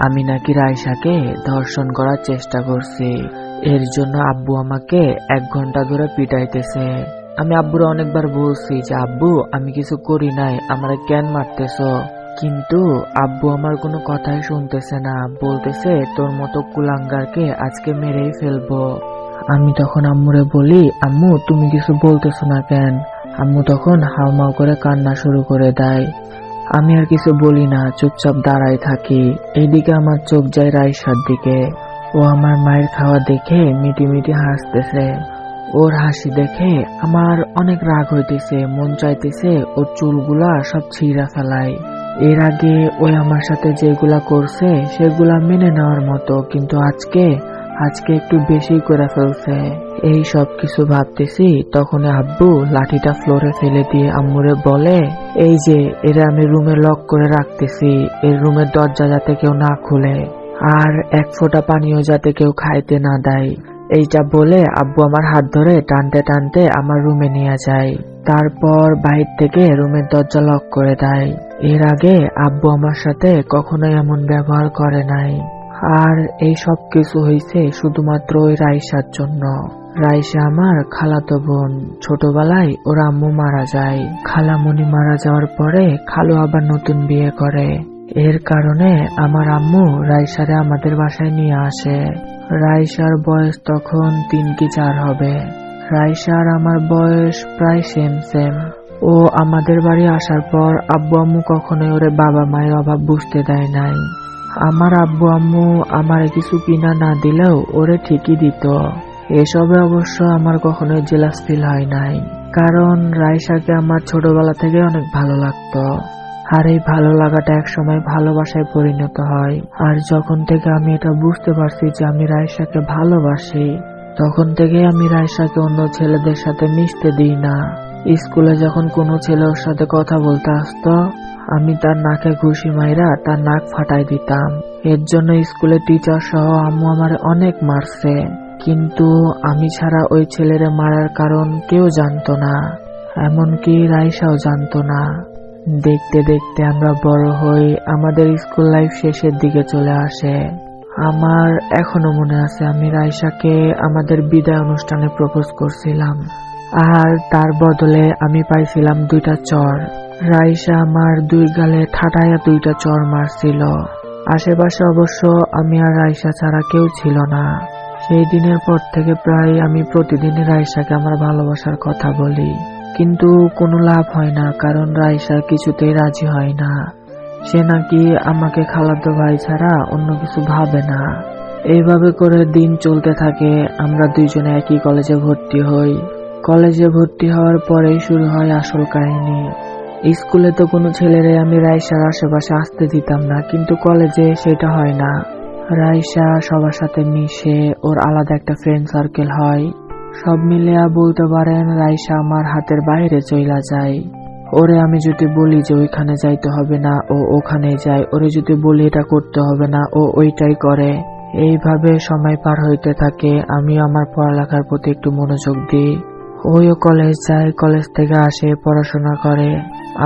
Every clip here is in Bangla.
আমি নাকি রাইসাকে ধর্ষণ করার চেষ্টা করছি। এর জন্য আব্বু আমাকে 1 ঘন্টা ধরে পিটাইতেছে। আমি আব্বুরে অনেকবার বলছি যে আব্বু আমি কিছু করি নাই, আমারে কেন মারতেছো? কিন্তু আব্বু আমার কোনো কথাই শুনতেছে না, বলতেছে তোর মতো কুলাঙ্গারকে আজকে মেরেই ফেলবো। আমি তখন আম্মুরে বলি, আম্মু তুমি কিছু বলতেছো না কেন? আম্মু তখন হাউমাউ করে কান্না শুরু করে দেয়। আমি আর কিছু বলি না, চুপচাপ দাঁড়ায় থাকি। এইদিকে আমার চোখ যায় রাইসার দিকে। ও আমার মায়ের খাওয়া দেখে মিটি মিটি হাসতেছে। ওর হাসি দেখে আমার অনেক রাগ হইতেছে, মন চাইতেছে ওর চুলগুলা সব ছিঁড়া ফেলাই। এর আগে ওই আমার সাথে যেগুলা করছে সেগুলা মেনে নেওয়ার মতো, কিন্তু আজকে একটু বেশি করে ফেলছে। এই সব কিছু ভাবতেছি তখন আব্বু লাঠিটা ফ্লোরে ফেলে দিয়ে আম্মুরে বলে, এই যে এরা আমি রুমে লক করে রাখতেছি, এর রুমের দরজা যাতে কেউ না খুলে, আর 1 ফোঁটা পানিও যাতে কেউ খাইতে না দেয়। এইটা বলে আব্বু আমার হাত ধরে টানতে টানতে আমার রুমে নিয়ে যায়। তারপর বাহির থেকে রুমের দরজা লক করে দেয়। এর আগে আব্বু আমার সাথে কখনোই এমন ব্যবহার করে নাই। আর এই সব কিছু হয়েছে শুধুমাত্র ওই রাইসার জন্য। রাইসা আমার খালাতো বোন। ছোটবেলায় ওর আম্মু মারা যায়। খালামণি মারা যাওয়ার পরে খালু আবার নতুন বিয়ে করে। এর কারণে আমার আম্মু রাইসারে আমাদের বাসায় নিয়ে আসে। রাইসার বয়স তখন 3 কি 4 হবে। রাইসার আমার বয়স প্রায় সেম। ও আমাদের বাড়ি আসার পর আব্বু আম্মু কখনোই ওরে বাবা মায়ের অভাব বুঝতে দেয় নাই। আমার আব্বু আম্মু আমারে কিছু কিনা না দিলেও ওরে ঠিকই দিত। এসবে অবশ্য আমার কখনোই জেলাস ফিল হয় নাই, কারণ রাইসাকে আমার ছোটবেলা থেকে অনেক ভালো লাগতো। আর এই ভালো লাগাটা একসময় ভালোবাসায় পরিণত হয়। আর যখন থেকে আমি এটা বুঝতে পারছি যে আমি রাইসাকে ভালোবাসি, তখন থেকে আমি রাইসাকে অন্য ছেলেদের সাথে মিশতে দিই না। স্কুলে যখন কোনো ছেলে ওর সাথে কথা বলতে আসতো, আমি তার নাকে ঘুষি মাইরা তার নাক ফাটাই দিতাম। এর জন্য স্কুলে টিচার সহ আম্মু আমার অনেক মারছে, কিন্তু আমি ছাড়া ওই ছেলেরে মারার কারণ কেউ জানতো না, এমনকি রাইসাও জানতো না। দেখতে দেখতে আমরা বড় হই, আমাদের স্কুল লাইফ শেষের দিকে চলে আসে। আমার এখনো মনে আছে আমি রাইসাকে আমাদের বিদায় অনুষ্ঠানে প্রপোজ করছিলাম, আর তার বদলে আমি পাইছিলাম 2টা চর। রাইসা আমার 2 গালে ঠাটাইয়া 2টা চর মারছিল। আশেপাশে অবশ্য আমি আর রাইসা ছাড়া কেউ ছিল না। সেই দিনের পর থেকে প্রায় আমি প্রতিদিন রাইসাকে আমার ভালোবাসার কথা বলি, কিন্তু কোনো লাভ হয় না, কারণ রাইসা কিছুতেই রাজি হয় না। সে নাকি আমাকে খালাতো ভাই ছাড়া অন্য কিছু ভাবে না। এইভাবে করে দিন চলতে থাকে। আমরা দুইজনে একই কলেজে ভর্তি হই। কলেজে ভর্তি হওয়ার পরেই শুরু হয় আসল কাহিনী। স্কুলে তো কোনো ছেলেরে আমি রাইসার আশেপাশে আসতে দিতাম না, কিন্তু কলেজে সেটা হয় না। রাইসা সবার সাথে মিশে, ওর আলাদা একটা ফ্রেন্ড সার্কেল হয়। সব মিলিয়ে বলতে পারেন রাইসা আমার হাতের বাইরে চইলা যায়। ওরে আমি যদি বলি যে ওইখানে যাইতে হবে না, ও ওখানে যায়। ওরে যদি বলি এটা করতে হবে না, ও ওইটাই করে। এইভাবে সময় পার হইতে থাকে। আমি আমার পড়ালেখার প্রতি একটু মনোযোগ দিই। ওইও কলেজ যায়, কলেজ থেকে আসে, পড়াশোনা করে।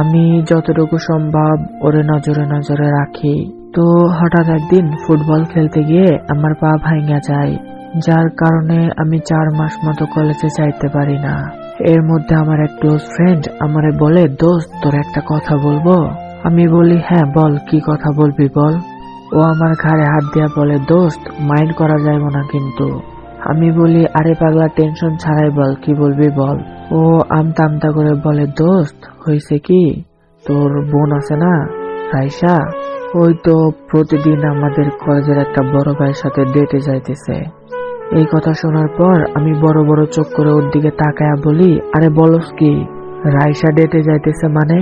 আমি যতটুকু সম্ভব ওরে নজরে নজরে রাখি। তো হঠাৎ একদিন ফুটবল খেলতে গিয়ে আমার পা ভাঙা যায়, যার কারণে আমি 4 মাস মতো কলেজে যাইতে পারি না। এর মধ্যে আমার এক ক্লোজ ফ্রেন্ড আমারে বলে, দোস্ত তোর একটা কথা বলবো। আমি বলি হ্যাঁ বল, কি কথা বলবি বল। ও আমার ঘাড়ে হাত দিয়া বলে, দোস্ত মাইন্ড করা যাইব না কিন্তু। আমি বলি আরে পাগলা, টেনশন ছাড়াই বল, কি বলবি বল। ও আমতা আমতা করে বলে, দোস্ত হয়েছে কি, তোর বোন আছে না রাইসা, ওই তো প্রতিদিন আমাদের কলেজের একটা বড় ভাইয়ের সাথে ডেটে যাইতেছে। এই কথা শোনার পর আমি বড় বড় চোখ করে ওর দিকে তাকায়া বলি, আরে বলস কি, রাইসা ডেটে যাইতেছে মানে?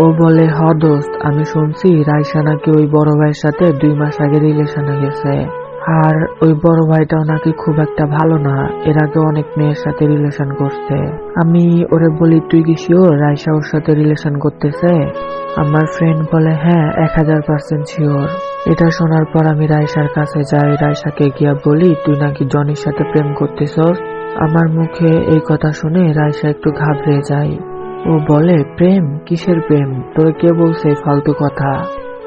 ও বলে, হ দোস্ত, আমি শুনছি রাইসা নাকি ওই বড় ভাইয়ের সাথে 2 মাস আগে রিলেশনে গেছে। আর ওই বড় ভাইটাও নাকি খুব একটা ভালো না, এর আগে অনেক মেয়ের সাথে রিলেশন করছে। আমি ওরে বলি, তুই কি শিওর রাইসা ওর সাথে রিলেশন করতেছে? আমার ফ্রেন্ড বলে, হ্যাঁ 1000% শিওর। এটা শোনার পর আমি রাইসার কাছে যাই। রাইসাকে গিয়া বলি, তুই নাকি জনির সাথে প্রেম করতেছস। আমার মুখে এই কথা শুনে রাইসা একটু ঘাবড়ে যায়। ও বলে, প্রেম? কিসের প্রেম? তোরে কে বলছে ফালতু কথা?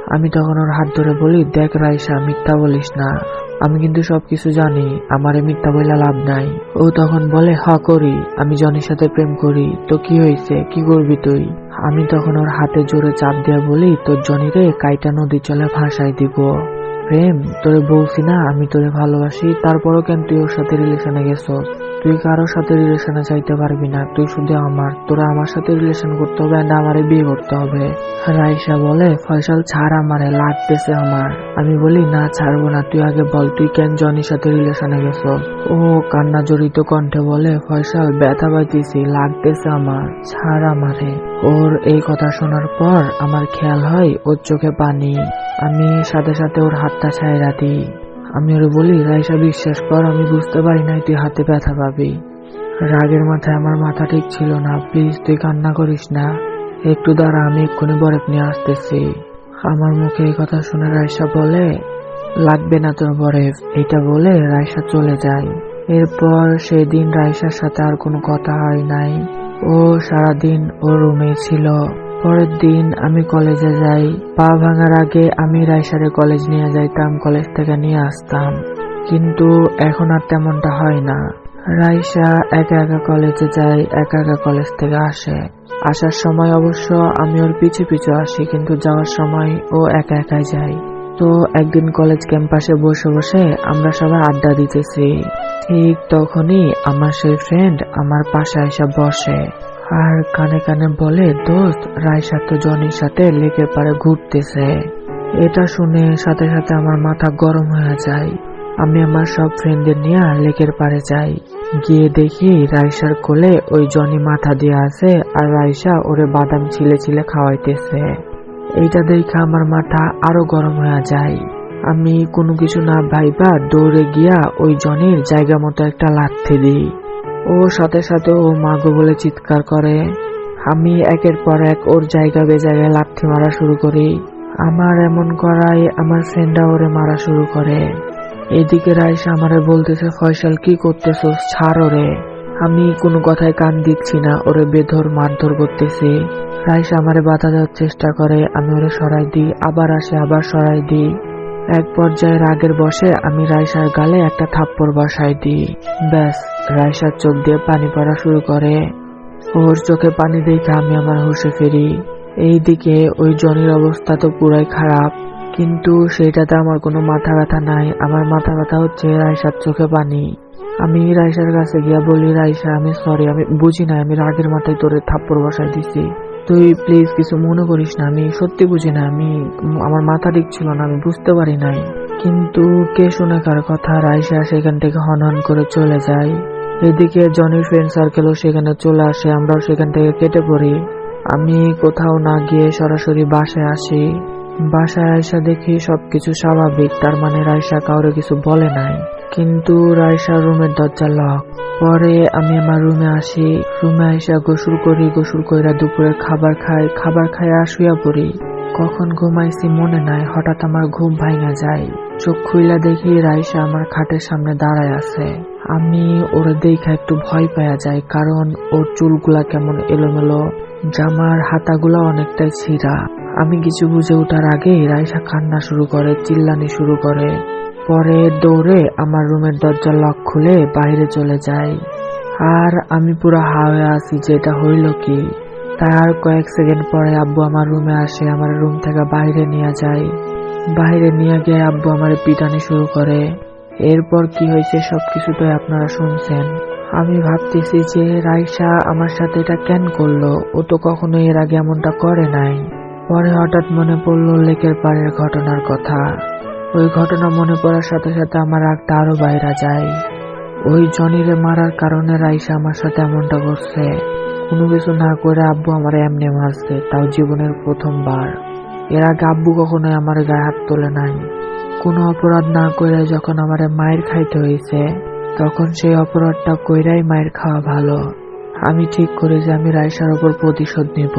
আমি তখন ওর হাত ধরে বলি, দেখ রাইসা, মিথ্যা বলিস না, আমি কিন্তু সবকিছু জানি, আমারে মিথ্যা বইলা লাভ নাই। ও তখন বলে, হ করি, আমি জনির সাথে প্রেম করি, তো কি হয়েছে, কি করবি তুই? আমি তখন ওর হাতে জোরে চাপ দিয়ে বলি, তোর জনিরে কাইটা নদী চলে ভাসাই দিব। প্রেম? তোরে বলছি না আমি তোরে ভালোবাসি, তারপরও কেন তুই ওর সাথে রিলেশনে গেছস? তুই কারোর সাথে রিলেশনে চাইতে পারবি না, তুই শুধু আমার, তোরা আমার সাথে রিলেশন করতে হবে এন্ড আমারে বিয়ে করতে হবে। রাইসা বলে, ফয়সাল ছাড়, আমারে লাগতেছে আমার। আমি বলি, না ছাড়বো না, তুই আগে বল তুই কেন জনির সাথে রিলেশনে গেছস? ও কান্না জড়িত কণ্ঠে বলে, ফয়সাল ব্যথা পাইতেছি, লাগতেছে আমার, ছাড় আমারে। ওর এই কথা শোনার পর আমার খেয়াল হয় ওর চোখে পানি। আমি সাথে সাথে ওর হাতটা ছাইড়া দিই। আমি ওরে বলি, রাইসা বিশ্বাস কর, আমি বুঝতে পারি নাই তুই হাতে ব্যথা পাবি। রাগের মাথায় আমার মাথা ঠিক ছিল না, প্লিজ তুই কান্না করিস না, একটু দাঁড়া, আমি এক্ষুনি বরফ নিয়ে আসতেছি। আমার মুখে এই কথা শুনে রাইসা বলে, লাগবে না তোর বরফ, এটা বলে রাইসা চলে যায়। এরপর সেই দিন রাইসার সাথে আর কোনো কথা হয় নাই। ও সারাদিন ওর রুমে ছিল। পরের দিন আমি কলেজে যাই। পা ভাঙার আগে আমি রাইসারে কলেজ নিয়ে যাইতাম, কলেজ থেকে নিয়ে আসতাম, কিন্তু এখন আর তেমনটা হয় না। রাইসা একা একা কলেজে যায়, একা একা কলেজ থেকে আসে। আসার সময় অবশ্য আমি ওর পিছু পিছু আসি, কিন্তু যাওয়ার সময় ও একা একাই যায়। তো একদিন কলেজ ক্যাম্পাসে বসে বসে আমরা সবাই আড্ডা দিতেছি। ঠিক তখনই আমার সেই ফ্রেন্ড আমার পাশে এসে বসে আর কানে কানে বলে, দোস্ত, রাইসা তো জনির সাথে লেকের পাড়ে ঘুরতেছে। এটা শুনে সাথে সাথে আমার মাথা গরম হয়ে যায়। আমি আমার সব ফ্রেন্ডদের নিয়ে লেকের পাড়ে যাই। গিয়ে দেখি রাইসার কোলে ওই জনি মাথা দিয়ে আছে আর রাইসা ওরে বাদাম ছিলে ছিলে খাওয়াইতেছে। এইটা দেখে আমার মাথা আরো গরম হয়ে যায়। আমি কোনো কিছু না ভাইবা দৌড়ে গিয়া ওই জনির জায়গা মতো একটা লাথি দিই। ও সাথে সাথে ও মাগো বলে চিৎকার করে। আমি একের পর এক ওর জায়গা বেজায়গায় লাথি মারা শুরু করি। আমার এমন করায় আমার ফ্রেন্ডরা ওরে মারা শুরু করে। এদিকে রাইসা আমারে বলতেছে, ফয়সাল কি করতেছস, ছাড় ওরে। আমি কোনো কথায় কান দিচ্ছি না, ওরে বেধর মারধর করতেছি। রাইসা আমারে বাধা দেওয়ার চেষ্টা করে, আমি ওরে সরাই দিই, আবার আসে, আবার সরাই দিই। এক পর্যায়ে রাগের বশে আমি রাইসার গালে একটা থাপ্পড় বসাই দিই। ব্যাস, রাইসার চোখ দিয়ে পানি পড়া শুরু করে। ওর চোখে পানি দেখে আমি আমার হুঁশে ফিরি। এইদিকে ওই জনির অবস্থা তো পুরাই খারাপ, কিন্তু সেটাতে আমার কোনো মাথা ব্যথা নাই। আমার মাথা ব্যথা হচ্ছে রাইসার চোখে পানি। আমি রাইসার কাছে গিয়া বলি, রাইসা আমি সরি, আমি বুঝি না, আমি রাগের মাথায় তোরে থাপ্পড় বসাই দিছি, তুই প্লিজ কিছু মনে করিস না, আমি সত্যি বুঝি না, আমার মাথা ঠিক ছিল না, আমি বুঝতে পারি নাই। কিন্তু কে শুনে কার কথা, রাইসা সেখান থেকে হনহন করে চলে যায়। এদিকে জনির ফ্রেন্ড সার্কেলও সেখানে চলে আসে, আমরাও সেখান থেকে কেটে পড়ি। আমি কোথাও না গিয়ে সরাসরি বাসায় আসি। বাসায় আয়সা দেখি সবকিছু স্বাভাবিক, তার মানে রাইসা কাউরে কিছু বলে নাই। কিন্তু রাইসার রুমের দরজা লক। পরে আমি আমার রুমে আসি। রুমে আইসা গোসল করি, গোসল কইরা দুপুরে খাবার খাই আর শুয়া পড়ি। কখন ঘুমাইছি মনে নাই, হঠাৎ আমার ঘুম ভাঙা যায়। চোখ খুইলা দেখি রাইসা আমার খাটের সামনে দাঁড়ায় আছে। আমি ওরে দেখা একটু ভয় পাওয়া যায়, কারণ ওর চুলগুলা কেমন এলোমেলো, জামার হাতাগুলা অনেকটাই ছিঁড়া। আমি কিছু বুঝে ওঠার আগে রাইসা কান্না শুরু করে, চিল্লানি শুরু করে। পরে দৌড়ে আমার রুমের দরজা লক খুলে বাইরে চলে যাই। আর আমি পুরো হা হয়ে আছি যে এটা হইল কি। তার কয়েক সেকেন্ড পরে আব্বু আমার রুমে আসে, আমার রুম থেকে বাইরে নিয়ে যায়। বাইরে নিয়ে গিয়ে আব্বু আমার পিটানি শুরু করে। এরপর কি হয়েছে সবকিছু তো আপনারা শুনছেন। আমি ভাবতেছি যে রাইসা আমার সাথে এটা কেন করলো, ও তো কখনো এর আগে এমনটা করে নাই। পরে হঠাৎ মনে পড়লো লেকের পাড়ের ঘটনার কথা। ওই ঘটনা মনে পড়ার সাথে সাথে আমার রাগটা আরো বাইরে যায়। ওই জনিরে মারার কারণে রাইসা আমার সাথে এমনটা করছে। কোনো কিছু না করে আব্বু আমার এমনি মারছে, তাও জীবনের প্রথমবার। এর আগে আব্বু কখনোই আমার গায়ে হাত তোলে নাই। কোনো অপরাধ না করে যখন আমার মায়ের খাইতে হয়েছে, তখন সেই অপরাধটা কইরাই মায়ের খাওয়া ভালো। আমি ঠিক করি যে আমি রাইসার ওপর প্রতিশোধ নিব।